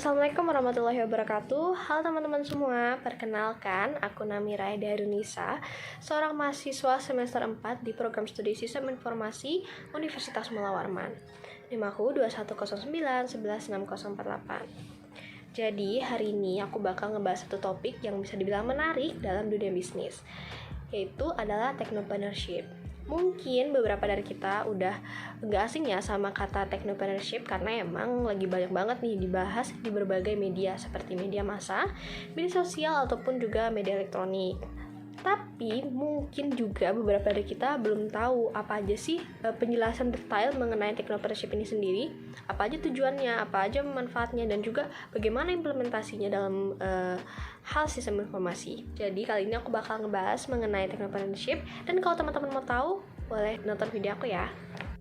Assalamualaikum warahmatullahi wabarakatuh. Halo teman-teman semua, perkenalkan aku Namira Eda Herunisa, seorang mahasiswa semester 4 di program studi Sistem Informasi Universitas Mula Warman. NIM-aku 2109116048. Jadi hari ini aku bakal ngebahas satu topik yang bisa dibilang menarik dalam dunia bisnis, yaitu adalah technopreneurship. Mungkin beberapa dari kita udah gak asing ya sama kata technopreneurship karena emang lagi banyak banget nih dibahas di berbagai media seperti media massa, media sosial ataupun juga media elektronik. Tapi mungkin juga beberapa dari kita belum tahu apa aja sih penjelasan detail mengenai technopreneurship ini sendiri, apa aja tujuannya, apa aja manfaatnya, dan juga bagaimana implementasinya dalam hal sistem informasi. Jadi kali ini aku bakal ngebahas mengenai technopreneurship, dan kalau teman-teman mau tahu boleh nonton video aku ya.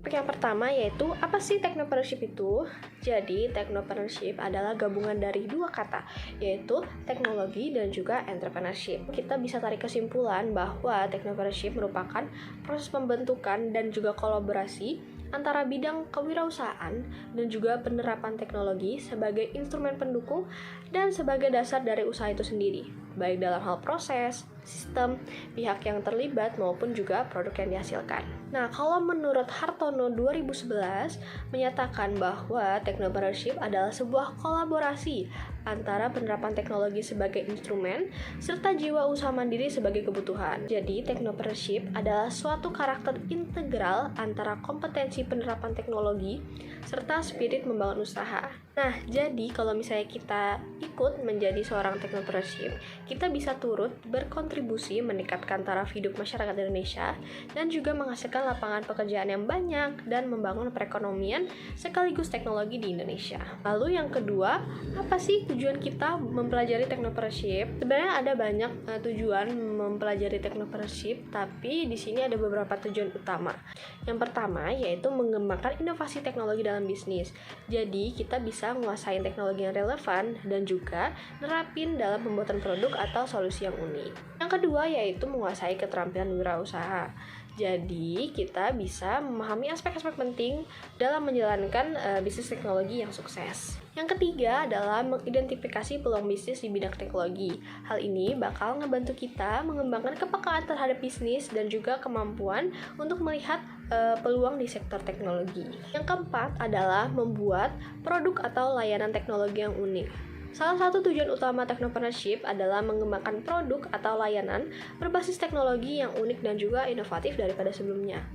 Yang pertama yaitu, apa sih technopreneurship itu? Jadi, technopreneurship adalah gabungan dari dua kata, yaitu teknologi dan juga entrepreneurship. Kita bisa tarik kesimpulan bahwa technopreneurship merupakan proses pembentukan dan juga kolaborasi antara bidang kewirausahaan dan juga penerapan teknologi sebagai instrumen pendukung dan sebagai dasar dari usaha itu sendiri, baik dalam hal proses, sistem, pihak yang terlibat maupun juga produk yang dihasilkan. Nah, kalau menurut Hartono 2011 menyatakan bahwa technopreneurship adalah sebuah kolaborasi antara penerapan teknologi sebagai instrumen serta jiwa usaha mandiri sebagai kebutuhan. Jadi, technopreneurship adalah suatu karakter integral antara kompetensi penerapan teknologi serta spirit membangun usaha. Nah, jadi kalau misalnya kita ikut menjadi seorang technopreneurship, kita bisa turut berkontribusi meningkatkan taraf hidup masyarakat Indonesia dan juga menghasilkan lapangan pekerjaan yang banyak dan membangun perekonomian sekaligus teknologi di Indonesia. Lalu yang kedua, apa sih tujuan kita mempelajari technopreneurship? Sebenarnya ada banyak tujuan mempelajari technopreneurship, tapi di sini ada beberapa tujuan utama. Yang pertama yaitu mengembangkan inovasi teknologi dalam bisnis. Jadi kita bisa menguasai teknologi yang relevan dan juga nerapin dalam pembuatan produk atau solusi yang unik. Yang kedua yaitu menguasai keterampilan wirausaha. Jadi kita bisa memahami aspek-aspek penting dalam menjalankan bisnis teknologi yang sukses. Yang ketiga adalah mengidentifikasi peluang bisnis di bidang teknologi. Hal ini bakal ngebantu kita mengembangkan kepekaan terhadap bisnis dan juga kemampuan untuk melihat peluang di sektor teknologi. Yang keempat adalah membuat produk atau layanan teknologi yang unik. Salah satu tujuan utama technopreneurship adalah mengembangkan produk atau layanan berbasis teknologi yang unik dan juga inovatif daripada sebelumnya.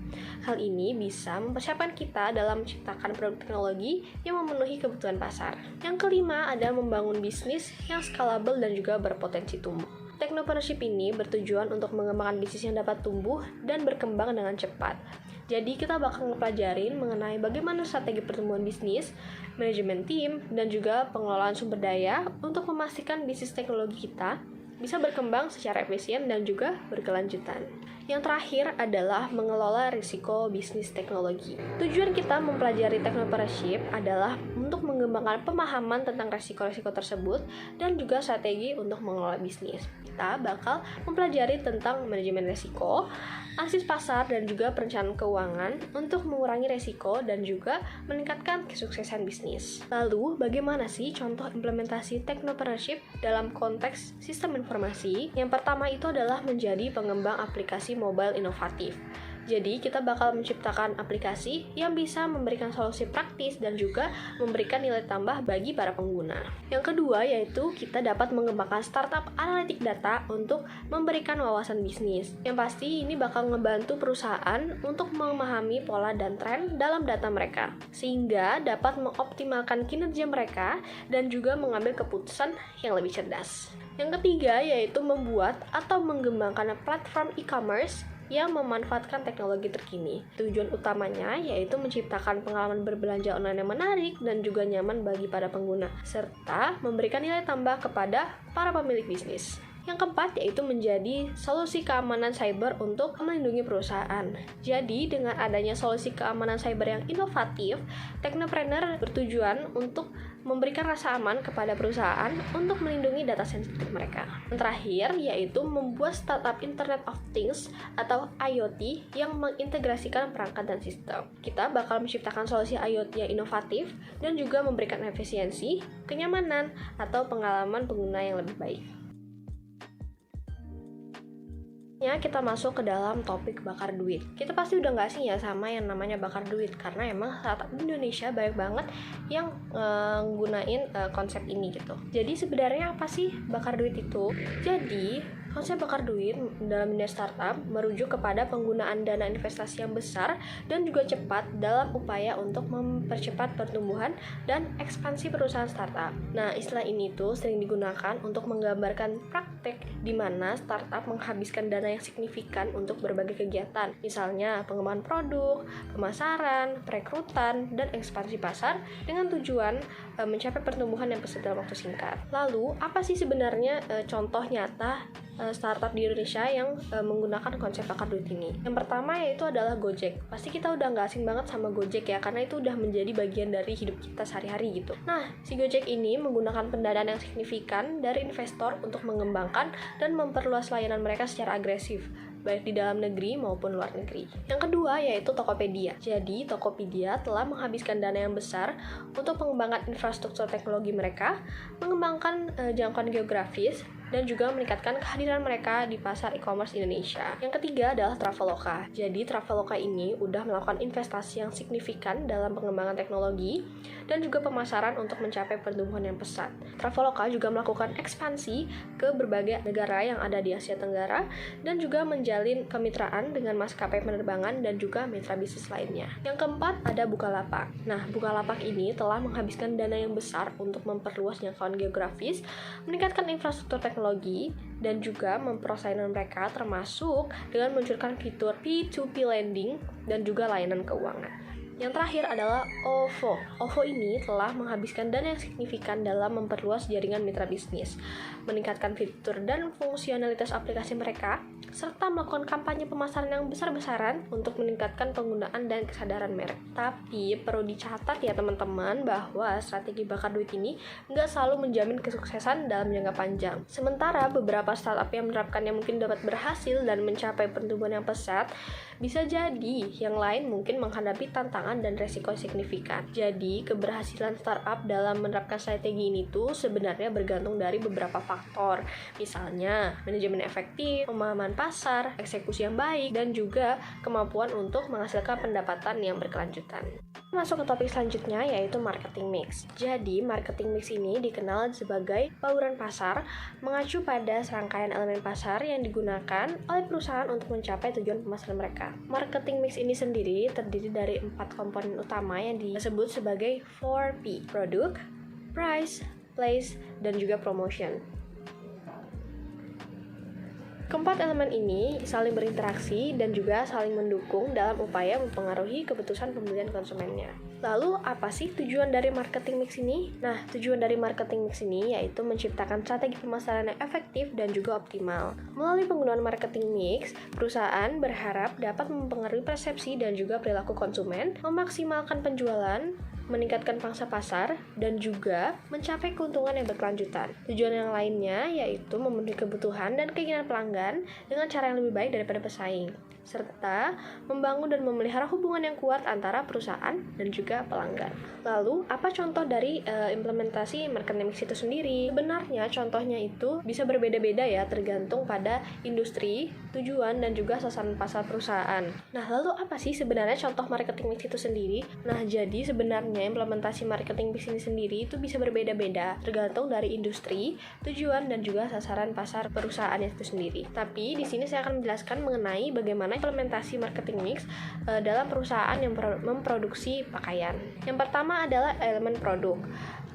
Hal ini bisa mempersiapkan kita dalam menciptakan produk teknologi yang memenuhi kebutuhan pasar. Yang kelima adalah membangun bisnis yang scalable dan juga berpotensi tumbuh. Technopreneurship ini bertujuan untuk mengembangkan bisnis yang dapat tumbuh dan berkembang dengan cepat. Jadi kita bakal ngepelajarin mengenai bagaimana strategi pertumbuhan bisnis, manajemen tim, dan juga pengelolaan sumber daya untuk memastikan bisnis teknologi kita bisa berkembang secara efisien dan juga berkelanjutan. Yang terakhir adalah mengelola risiko bisnis teknologi. Tujuan kita mempelajari technopreneurship adalah untuk mengembangkan pemahaman tentang risiko-risiko tersebut dan juga strategi untuk mengelola bisnis. Kita bakal mempelajari tentang manajemen risiko, analisis pasar, dan juga perencanaan keuangan untuk mengurangi risiko dan juga meningkatkan kesuksesan bisnis. Lalu, bagaimana sih contoh implementasi technopreneurship dalam konteks sistem informasi? Yang pertama itu adalah menjadi pengembang aplikasi mobile inovatif. Jadi kita bakal menciptakan aplikasi yang bisa memberikan solusi praktis dan juga memberikan nilai tambah bagi para pengguna. Yang kedua yaitu kita dapat mengembangkan startup analitik data untuk memberikan wawasan bisnis. Yang pasti ini bakal ngebantu perusahaan untuk memahami pola dan tren dalam data mereka, sehingga dapat mengoptimalkan kinerja mereka dan juga mengambil keputusan yang lebih cerdas. Yang ketiga yaitu membuat atau mengembangkan platform e-commerce yang memanfaatkan teknologi terkini. Tujuan utamanya yaitu menciptakan pengalaman berbelanja online yang menarik dan juga nyaman bagi para pengguna, serta memberikan nilai tambah kepada para pemilik bisnis. Yang keempat yaitu menjadi solusi keamanan cyber untuk melindungi perusahaan. Jadi dengan adanya solusi keamanan cyber yang inovatif, Technopreneur bertujuan untuk memberikan rasa aman kepada perusahaan untuk melindungi data sensitif mereka. Yang terakhir yaitu membuat startup Internet of Things atau IoT yang mengintegrasikan perangkat dan sistem. Kita bakal menciptakan solusi IoT yang inovatif dan juga memberikan efisiensi, kenyamanan, atau pengalaman pengguna yang lebih baik. Kita masuk ke dalam topik bakar duit. Kita pasti udah gak asing ya sama yang namanya bakar duit, karena emang startup di Indonesia banyak banget yang nggunain konsep ini gitu. Jadi sebenarnya apa sih bakar duit itu? Jadi konsep bakar duit dalam dunia startup merujuk kepada penggunaan dana investasi yang besar dan juga cepat dalam upaya untuk mempercepat pertumbuhan dan ekspansi perusahaan startup. Nah, istilah ini tuh sering digunakan untuk menggambarkan praktek di mana startup menghabiskan dana yang signifikan untuk berbagai kegiatan, misalnya pengembangan produk, pemasaran, perekrutan, dan ekspansi pasar dengan tujuan mencapai pertumbuhan yang pesat dalam waktu singkat. Lalu, apa sih sebenarnya contoh nyata startup di Indonesia yang menggunakan konsep bakar duit ini? Yang pertama yaitu adalah Gojek. Pasti kita udah gak asing banget sama Gojek ya, karena itu udah menjadi bagian dari hidup kita sehari-hari gitu. Nah, si Gojek ini menggunakan pendanaan yang signifikan dari investor untuk mengembangkan dan memperluas layanan mereka secara agresif, baik di dalam negeri maupun luar negeri. Yang kedua yaitu Tokopedia. Jadi, Tokopedia telah menghabiskan dana yang besar untuk pengembangan infrastruktur teknologi mereka, mengembangkan jangkauan geografis, dan juga meningkatkan kehadiran mereka di pasar e-commerce Indonesia. Yang ketiga adalah Traveloka. Jadi, Traveloka ini udah melakukan investasi yang signifikan dalam pengembangan teknologi dan juga pemasaran untuk mencapai pertumbuhan yang pesat. Traveloka juga melakukan ekspansi ke berbagai negara yang ada di Asia Tenggara dan juga menjalin kemitraan dengan maskapai penerbangan dan juga mitra bisnis lainnya. Yang keempat ada Bukalapak. Nah, Bukalapak ini telah menghabiskan dana yang besar untuk memperluas jangkauan geografis, meningkatkan infrastruktur teknologi, dan juga memperluas layanan mereka termasuk dengan meluncurkan fitur P2P lending dan juga layanan keuangan. Yang terakhir adalah OVO. OVO ini telah menghabiskan dana yang signifikan dalam memperluas jaringan mitra bisnis, meningkatkan fitur dan fungsionalitas aplikasi mereka, serta melakukan kampanye pemasaran yang besar-besaran untuk meningkatkan penggunaan dan kesadaran merek. Tapi perlu dicatat ya teman-teman bahwa strategi bakar duit ini nggak selalu menjamin kesuksesan dalam jangka panjang. Sementara beberapa startup yang menerapkannya mungkin dapat berhasil dan mencapai pertumbuhan yang pesat, bisa jadi yang lain mungkin menghadapi tantangan dan resiko signifikan. Jadi, keberhasilan startup dalam menerapkan strategi ini tuh sebenarnya bergantung dari beberapa faktor. Misalnya, manajemen efektif, pemahaman pasar, eksekusi yang baik, dan juga kemampuan untuk menghasilkan pendapatan yang berkelanjutan. Masuk ke topik selanjutnya yaitu marketing mix. Jadi, marketing mix ini dikenal sebagai bauran pasar, mengacu pada serangkaian elemen pasar yang digunakan oleh perusahaan untuk mencapai tujuan pemasaran mereka. Marketing mix ini sendiri terdiri dari 4 komponen utama yang disebut sebagai 4P: product, price, place, dan juga promotion. Keempat elemen ini saling berinteraksi dan juga saling mendukung dalam upaya mempengaruhi keputusan pembelian konsumennya. Lalu, apa sih tujuan dari marketing mix ini? Nah, tujuan dari marketing mix ini yaitu menciptakan strategi pemasaran yang efektif dan juga optimal. Melalui penggunaan marketing mix, perusahaan berharap dapat mempengaruhi persepsi dan juga perilaku konsumen, memaksimalkan penjualan, meningkatkan pangsa pasar, dan juga mencapai keuntungan yang berkelanjutan. Tujuan yang lainnya yaitu memenuhi kebutuhan dan keinginan pelanggan dengan cara yang lebih baik daripada pesaing, serta membangun dan memelihara hubungan yang kuat antara perusahaan dan juga pelanggan. Lalu, apa contoh dari implementasi marketing mix itu sendiri? Sebenarnya contohnya itu bisa berbeda-beda ya, tergantung pada industri, tujuan, dan juga sasaran pasar perusahaan. Nah, lalu apa sih sebenarnya contoh marketing mix itu sendiri? Nah, jadi sebenarnya implementasi marketing mix ini sendiri itu bisa berbeda-beda, tergantung dari industri, tujuan, dan juga sasaran pasar perusahaan itu sendiri. Tapi di sini saya akan menjelaskan mengenai bagaimana implementasi marketing mix dalam perusahaan yang memproduksi pakaian. Yang pertama adalah elemen produk.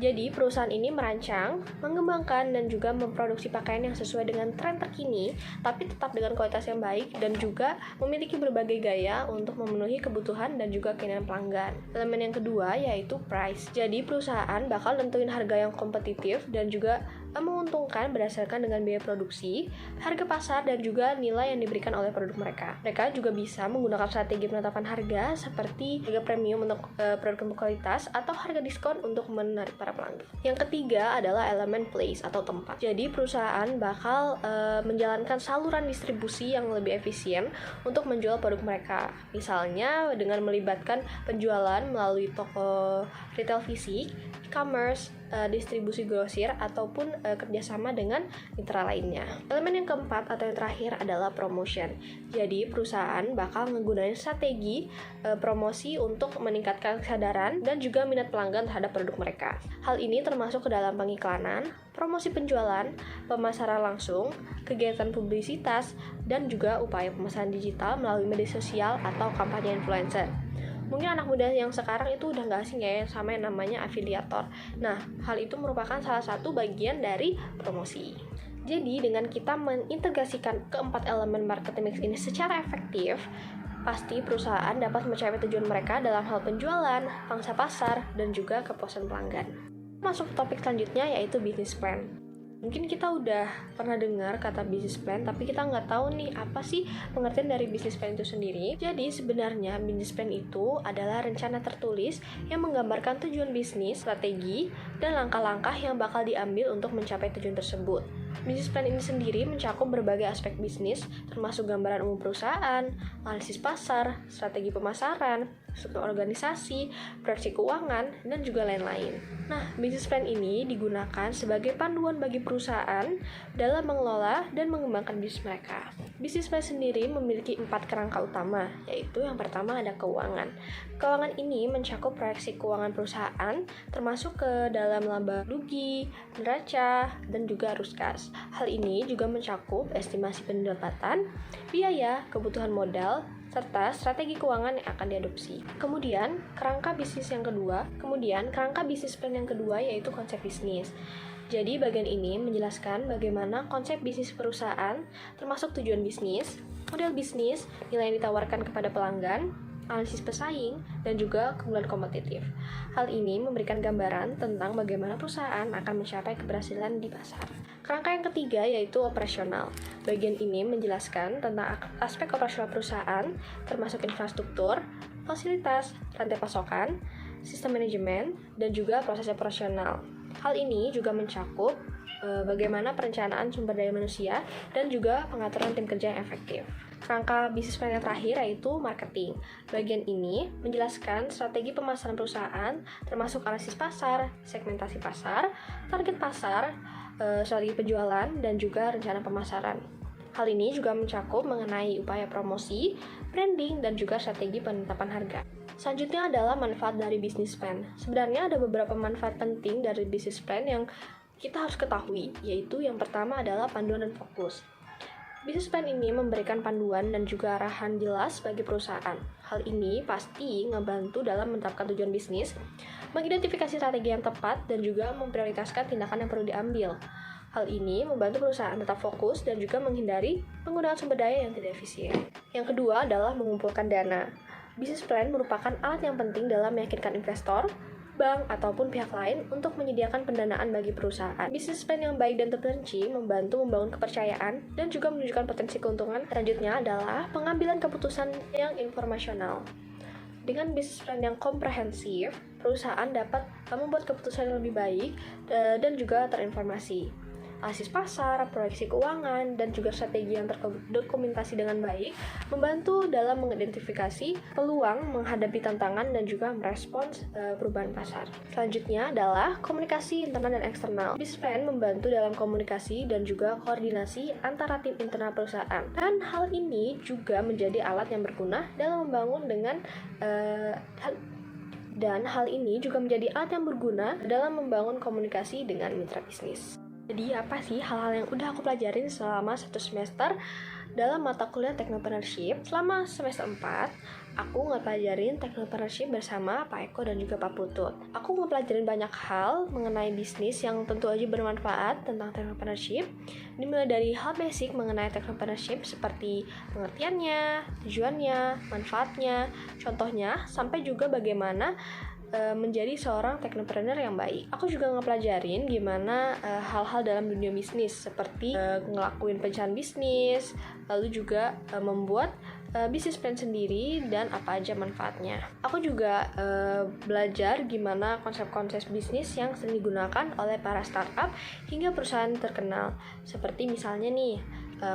Jadi perusahaan ini merancang, mengembangkan, dan juga memproduksi pakaian yang sesuai dengan tren terkini, tapi tetap dengan kualitas yang baik dan juga memiliki berbagai gaya untuk memenuhi kebutuhan dan juga keinginan pelanggan. Elemen yang kedua yaitu price. Jadi perusahaan bakal nentuin harga yang kompetitif dan juga menguntungkan berdasarkan dengan biaya produksi, harga pasar, dan juga nilai yang diberikan oleh produk mereka. Mereka juga bisa menggunakan strategi penetapan harga seperti harga premium untuk produk berkualitas atau harga diskon untuk menarik para pelanggan. Yang ketiga adalah elemen place atau tempat. Jadi perusahaan bakal menjalankan saluran distribusi yang lebih efisien untuk menjual produk mereka. Misalnya dengan melibatkan penjualan melalui toko retail fisik, e-commerce, distribusi grosir, ataupun kerjasama dengan mitra lainnya. Elemen yang keempat atau yang terakhir adalah promotion. Jadi perusahaan bakal menggunakan strategi promosi untuk meningkatkan kesadaran dan juga minat pelanggan terhadap produk mereka. Hal ini termasuk ke dalam pengiklanan, promosi penjualan, pemasaran langsung, kegiatan publisitas, dan juga upaya pemasaran digital melalui media sosial atau kampanye influencer. Mungkin anak muda yang sekarang itu udah nggak asing ya sama yang namanya afiliator. Nah, hal itu merupakan salah satu bagian dari promosi. Jadi, dengan kita mengintegrasikan keempat elemen marketing mix ini secara efektif, pasti perusahaan dapat mencapai tujuan mereka dalam hal penjualan, pangsa pasar, dan juga kepuasan pelanggan. Masuk ke topik selanjutnya yaitu business plan. Mungkin kita udah pernah dengar kata business plan, tapi kita nggak tahu nih apa sih pengertian dari business plan itu sendiri. Jadi sebenarnya business plan itu adalah rencana tertulis yang menggambarkan tujuan bisnis, strategi, dan langkah-langkah yang bakal diambil untuk mencapai tujuan tersebut. Business plan ini sendiri mencakup berbagai aspek bisnis, termasuk gambaran umum perusahaan, analisis pasar, strategi pemasaran, struktur organisasi, proyeksi keuangan, dan juga lain-lain. Nah, business plan ini digunakan sebagai panduan bagi perusahaan dalam mengelola dan mengembangkan bisnis mereka. Business plan sendiri memiliki 4 kerangka utama, yaitu yang pertama ada keuangan. Keuangan ini mencakup proyeksi keuangan perusahaan, termasuk ke dalam laba rugi, neraca, dan juga arus kas. Hal ini juga mencakup estimasi pendapatan, biaya, kebutuhan modal, serta strategi keuangan yang akan diadopsi. Kemudian, kerangka bisnis plan yang kedua yaitu konsep bisnis. Jadi, bagian ini menjelaskan bagaimana konsep bisnis perusahaan, termasuk tujuan bisnis, model bisnis, nilai yang ditawarkan kepada pelanggan, analisis pesaing, dan juga keunggulan kompetitif. Hal ini memberikan gambaran tentang bagaimana perusahaan akan mencapai keberhasilan di pasar. Kerangka yang ketiga yaitu operasional. Bagian ini menjelaskan tentang aspek operasional perusahaan, termasuk infrastruktur, fasilitas, rantai pasokan, sistem manajemen, dan juga proses operasional. Hal ini juga mencakup bagaimana perencanaan sumber daya manusia dan juga pengaturan tim kerja yang efektif. Kerangka bisnis plan yang terakhir yaitu marketing. Bagian ini menjelaskan strategi pemasaran perusahaan, termasuk analisis pasar, segmentasi pasar, target pasar, strategi penjualan, dan juga rencana pemasaran. Hal ini juga mencakup mengenai upaya promosi, branding, dan juga strategi penetapan harga. Selanjutnya adalah manfaat dari business plan. Sebenarnya ada beberapa manfaat penting dari business plan yang kita harus ketahui, yaitu yang pertama adalah panduan dan fokus. Business plan ini memberikan panduan dan juga arahan jelas bagi perusahaan. Hal ini pasti ngebantu dalam menetapkan tujuan bisnis, mengidentifikasi strategi yang tepat, dan juga memprioritaskan tindakan yang perlu diambil. Hal ini membantu perusahaan tetap fokus dan juga menghindari penggunaan sumber daya yang tidak efisien. Yang kedua adalah mengumpulkan dana. Business plan merupakan alat yang penting dalam meyakinkan investor, bank, ataupun pihak lain untuk menyediakan pendanaan bagi perusahaan. Business plan yang baik dan terperinci membantu membangun kepercayaan dan juga menunjukkan potensi keuntungan. Selanjutnya adalah pengambilan keputusan yang informasional. Dengan business plan yang komprehensif, perusahaan dapat membuat keputusan yang lebih baik dan juga terinformasi. Analisis pasar, proyeksi keuangan, dan juga strategi yang terdokumentasi dengan baik membantu dalam mengidentifikasi peluang, menghadapi tantangan, dan juga merespons perubahan pasar. Selanjutnya adalah komunikasi internal dan eksternal. Business plan membantu dalam komunikasi dan juga koordinasi antara tim internal perusahaan. Dan hal ini juga menjadi alat yang berguna dalam membangun komunikasi dengan mitra bisnis. Jadi apa sih hal-hal yang udah aku pelajarin selama 1 semester dalam mata kuliah Technopreneurship selama semester 4, aku ngepelajarin Technopreneurship bersama Pak Eko dan juga Pak Putut. Aku ngepelajarin banyak hal mengenai bisnis yang tentu aja bermanfaat tentang Technopreneurship, dimulai dari hal basic mengenai Technopreneurship seperti pengertiannya, tujuannya, manfaatnya, contohnya, sampai juga bagaimana menjadi seorang teknopreneur yang baik. Aku juga ngepelajarin gimana hal-hal dalam dunia bisnis seperti ngelakuin perencanaan bisnis, lalu juga membuat bisnis plan sendiri dan apa aja manfaatnya. Aku juga belajar gimana konsep-konsep bisnis yang sering digunakan oleh para startup hingga perusahaan terkenal. Seperti misalnya nih,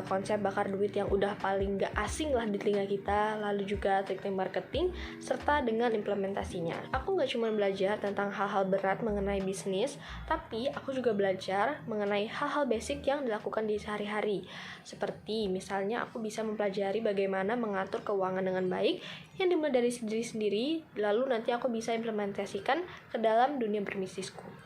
konsep bakar duit yang udah paling gak asing lah di telinga kita, lalu juga teknik marketing, serta dengan implementasinya. Aku gak cuma belajar tentang hal-hal berat mengenai bisnis, tapi aku juga belajar mengenai hal-hal basic yang dilakukan di sehari-hari. Seperti misalnya aku bisa mempelajari bagaimana mengatur keuangan dengan baik, yang dimulai dari diri sendiri, lalu nanti aku bisa implementasikan ke dalam dunia berbisnisku.